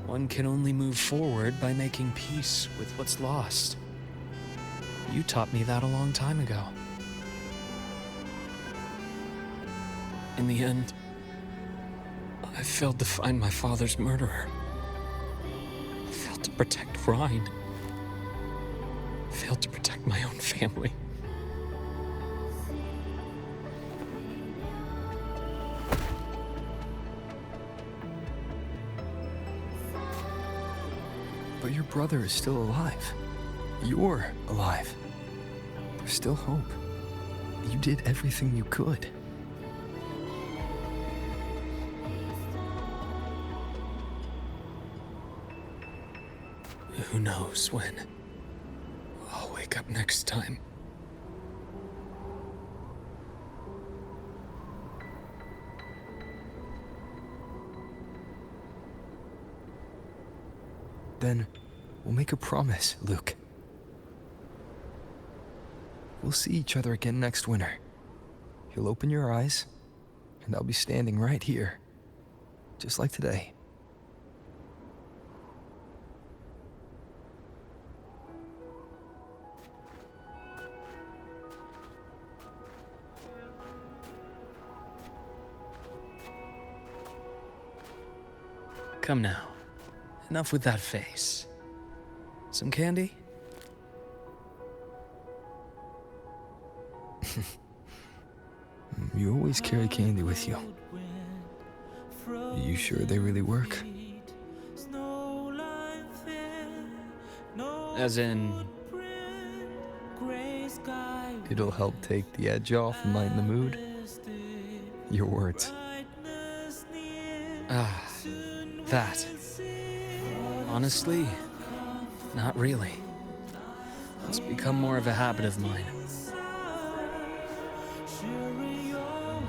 One can only move forward by making peace with what's lost. You taught me that a long time ago. In the end, I failed to find my father's murderer. I failed to protect Rhine. I failed to protect my own family. But your brother is still alive. You're alive. There's still hope. You did everything you could. Who knows when I'll wake up next time. Then we'll make a promise, Luke. We'll see each other again next winter. You'll open your eyes, and I'll be standing right here, just like today. Come now. Enough with that face. Some candy? You always carry candy with you. You sure they really work? As in... It'll help take the edge off and lighten the mood? Your words. Ah, that. Honestly, not really. It's become more of a habit of mine.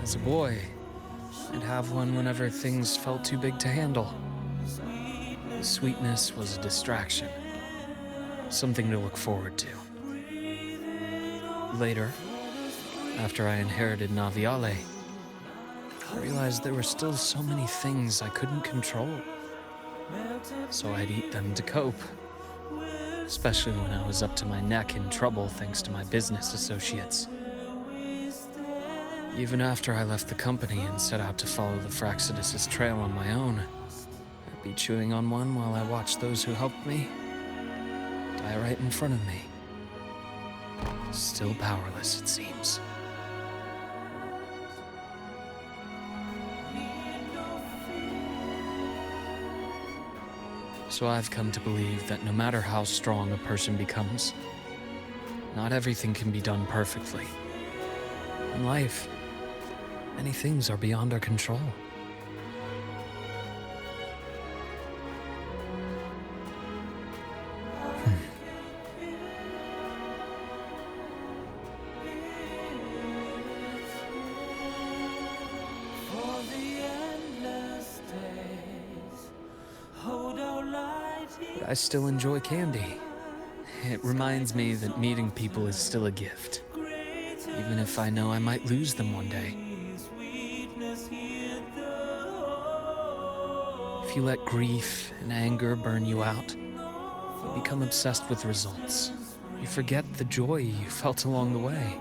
As a boy, I'd have one whenever things felt too big to handle. The sweetness was a distraction, something to look forward to. Later, after I inherited Naviale, I realized there were still so many things I couldn't control. So I'd eat them to cope, especially when I was up to my neck in trouble thanks to my business associates. Even after I left the company and set out to follow the Fraxidus' trail on my own, I'd be chewing on one while I watched those who helped me die right in front of me. Still powerless, it seems. So I've come to believe that no matter how strong a person becomes, not everything can be done perfectly. In life, many things are beyond our control. But I still enjoy candy. It reminds me that meeting people is still a gift, even if I know I might lose them one day. If you let grief and anger burn you out, you become obsessed with results. You forget the joy you felt along the way.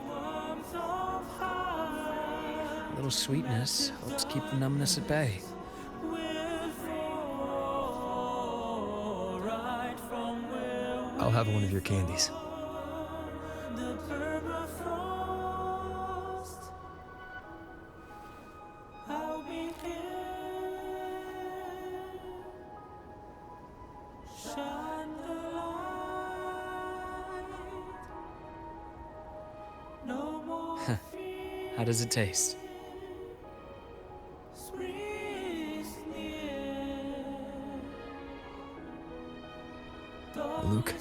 A little sweetness helps keep the numbness at bay. I'll have one of your candies. does it taste? Luke,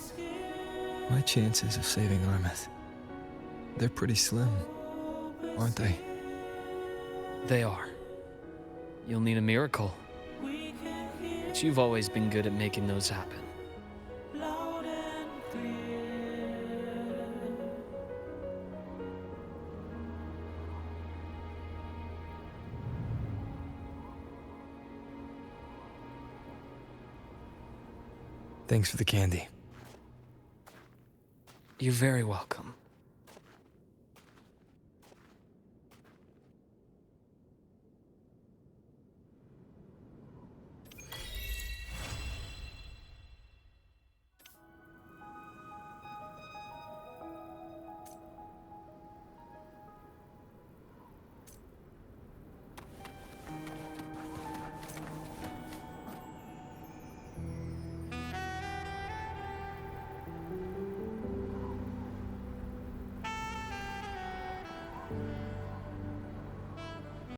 my chances of saving Armeth, they're pretty slim, aren't they? They are. You'll need a miracle. But you've always been good at making those happen. Thanks for the candy. You're very welcome.